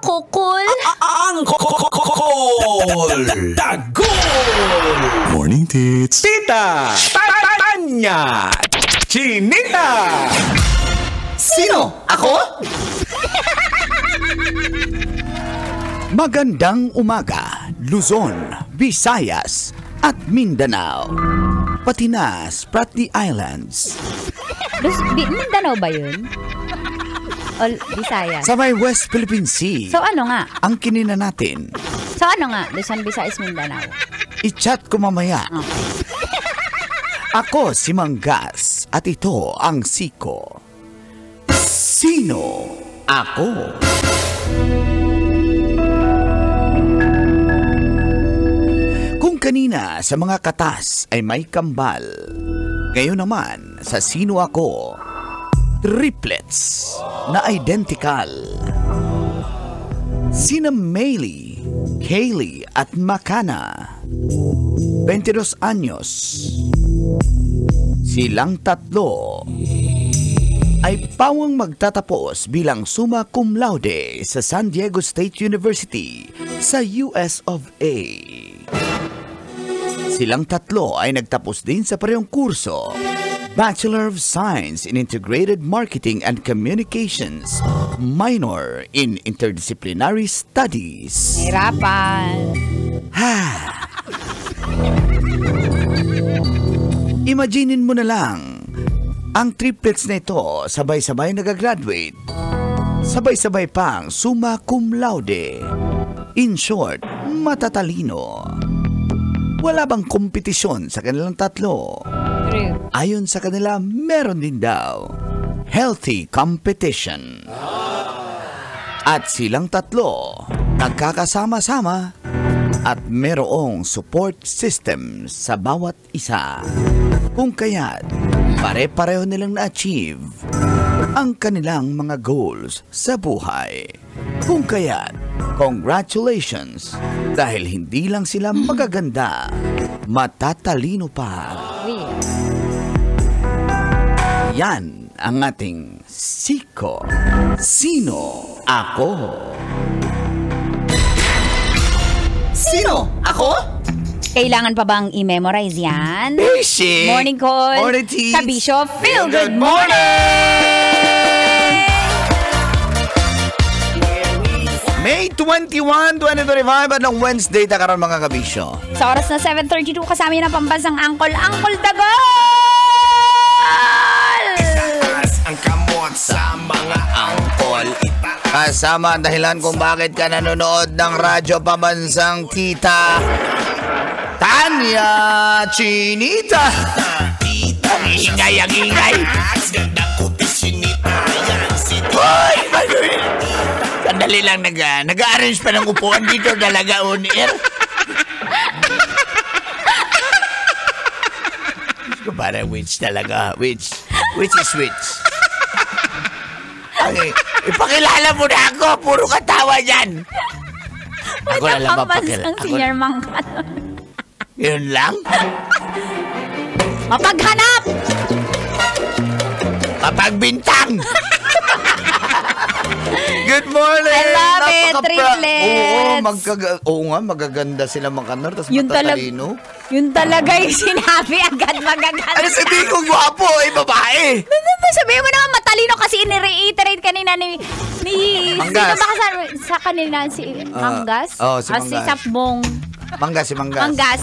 Kukul. Ang Kukul. Tagol. Morning, Tits. Tita. Tanya. Chinita. Sino? Ako? Magandang umaga, Luzon, Visayas, at Mindanao. Pati na Spratly Islands. Mindanao ba yun? O Visayas? Sa may West Philippine Sea. So ano nga? Ang kinina natin. So ano nga? Luzon, Visayas, Mindanao. I-chat ko mamaya. Okay. Ako si Manggas at ito ang Siko. Sino ako? Kung kanina sa mga katas ay may kambal, ngayon naman sa Sino Ako, triplets na identical. Sina Maylie, Kaylee at Makana, 22 anyos. Silang tatlo ay pawang magtatapos bilang summa cum laude sa San Diego State University sa US of A. Silang tatlo ay nagtapos din sa parehong kurso, Bachelor of Science in Integrated Marketing and Communications, minor in Interdisciplinary Studies. Hirapan. Imaginin mo na lang, ang triplets na ito sabay-sabay nagagraduate, sabay-sabay pang summa cum laude. In short, matatalino. Wala bang kompetisyon sa kanilang tatlo? True. Ayon sa kanila, meron din daw healthy competition. At silang tatlo, nagkakasama-sama at merong support system sa bawat isa. Kung kaya't pare-pareho nilang na-achieve ang kanilang mga goals sa buhay. Kung kaya't congratulations dahil hindi lang sila magaganda, matatalino pa. Yan ang ating Siko. Sino ako? Sino? Ako? Kailangan pa bang i-memorize yan? Basic! Morning call. Morning, Teens. Kabisyo, feel good morning! May 21, 2025 at ng Wednesday takaroon mga kabisyo. Sa oras na 7:32 kasama yun ang pambansang Angkol Dagol! Ang kamot sa mga angkol. Kasama ang dahilan kung bakit ka nanonood ng radyo pambansang Tita Tanya Chinita. Ang ingay, ang ingay. Ganda ko ti Chinita. Hoy! Sandali lang nag-arrange pa ng upuan dito talaga on air. Parang which talaga. Which is which? Okay, ipakilala mo na ako. Puro katawa dyan. Ako na lang mapakilala. Pambansang senior mangkat. Yun lang? Mapaghanap! Mapagbintang! Good morning! I love it, triplets! Oo nga, magaganda sila makanar, tapos Yun matatalino. Yun talaga yung sinabi agad magaganda. Ano sabihin ko, gwapo, babae? Sabihin mo naman matalino kasi in-reiterate kanina ni Manggas. Sino ba sa kanina? Si Manggas? Si Manggas. Si Sapbong. Si Manggas. Manggas.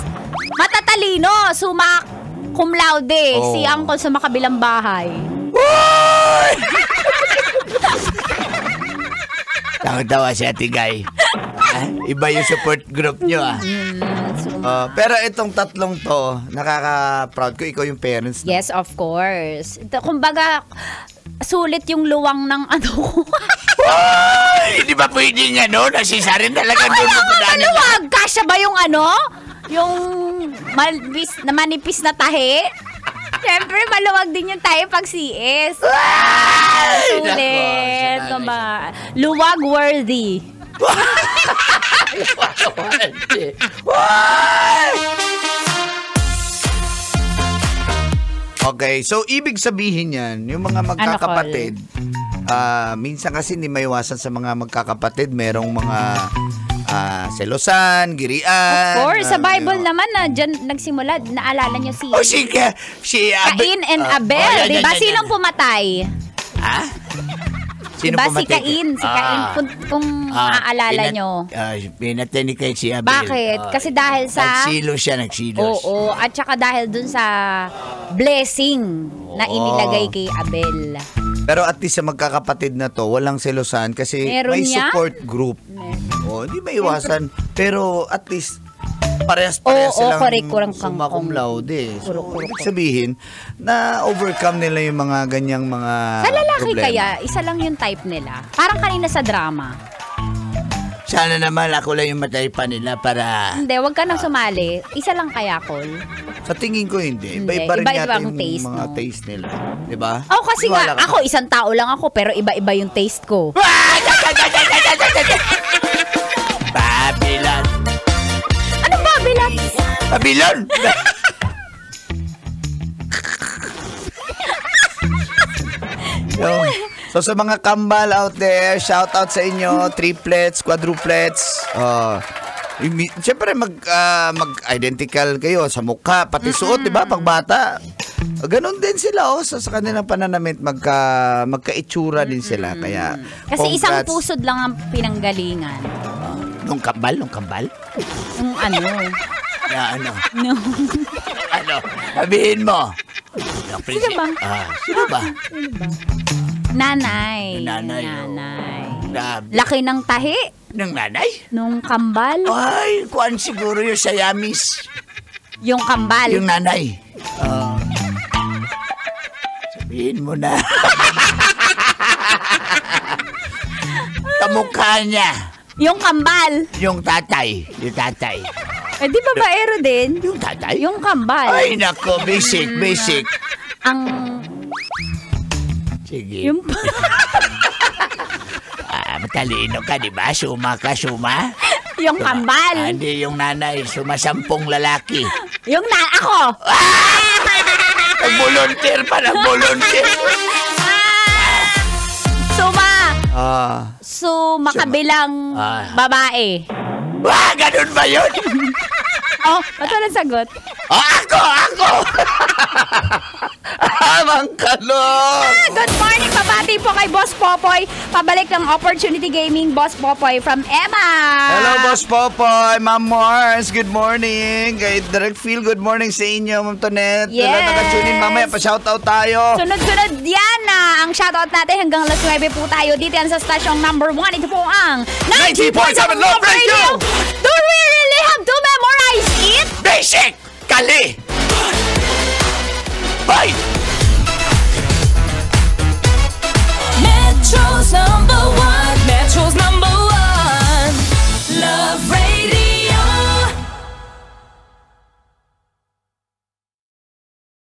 Matatalino. Summa cum laude. Oh. Si Uncle sa makabilang bahay. Uy! Tawa-tawa si Ate Guy. Iba yung support group nyo, pero itong tatlong to, nakaka-proud ko. Ikaw yung parents. No? Yes, of course. Kumbaga, sulit yung luwang ng ano ko. Hindi ba pwedeng nasisarin talaga doon mo padanin? Maluwag! Kasya ba yung yung manipis na tahi? Siyempre, maluwag din yung tayo pag CS. Sulit. Luwag worthy. Okay, so ibig sabihin yan, yung mga magkakapatid, minsan kasi hindi maiwasan sa mga magkakapatid, merong mga selosan, girian. Of course, sa Bible naman na dyan nagsimula, naalala niyo si si Cain and Abel, di ba? Sinong pumatay? Ha? Sino Diba pumatay? si Cain? Kung maaalala nyo. Pinatay ni Cain si Abel. Bakit? Kasi dahil sa... Nagsilos. Oo, at saka dahil dun sa blessing na inilagay kay Abel. Pero at least sa magkakapatid na to, walang selosan kasi Meron may niya? support group. Hindi may iwasan. Pero at least parehas silang summa cum laude. So, ibig sabihin na overcome nila yung mga ganyang mga Sa lalaki problema. kaya, isa lang yung type nila. Parang kanina sa drama. Sana naman ako lang yung mataypa nila para... Hindi, wag ka nang sumali. Isa lang kaya, Col. Sa tingin ko hindi. Hindi. Iba-iba rin Iba-iba yata ang yung taste, mga no? taste nila. Diba? Oh, kasi Wala nga, ka. ako isang tao lang ako, pero iba-iba yung taste ko. Babylon. Anong Babylon? Babylon! So sa mga kambal out there, shout out sa inyo, triplets, quadruplets. Siyempre mag-identical kayo sa mukha, pati suot, di ba? Pagbata. Ganon din sila sa kanilang pananamit, magka-itsura din sila. Kaya Kasi isang congrats. pusod lang ang pinanggalingan. Nung kambal? Yung ano. Na ano? No. Ano? Sabihin mo. Sino ba? Sino ba? Nanay. Nanay, Grabe. Laki ng tahi Ng nanay? nung kambal. Ay, kuan siguro yung sayamis. Yung kambal. Yung nanay. Sabihin mo na. Kamukha niya. Yung kambal. Yung tatay. Eh, di babaero din? Yung tatay? Yung kambal. Ay, nako. Basic. Ang... Sige. Yung... Matalino ka, di ba? Suma ka. yung kambal. Hindi, yung nanay. Sumasampung lalaki. Yung ako. Nag-volunteer pa. Suma kabilang babae. Wah, ganun ba yun? Oh, ba't walang sagot? Ako! Amang kalot! Good morning, pabati po kay Boss Popoy. Pabalik ng Opportunity Gaming, Boss Popoy from Emma. Hello, Boss Popoy, Ma'am Mars, good morning. Kay Direct Feel, good morning sa inyo, Ma'am Tonet. Yes. Wala naka-tune in mamaya, pa-shoutout tayo. Sunod-sunod yan na ang shoutout natin hanggang alas 9 po tayo dito yan sa stasyong number 1. Ito po ang 90.7 Love Radio. Do we really have to memorize it? Basic! Kali! Bye! Metro's number one. Love Radio.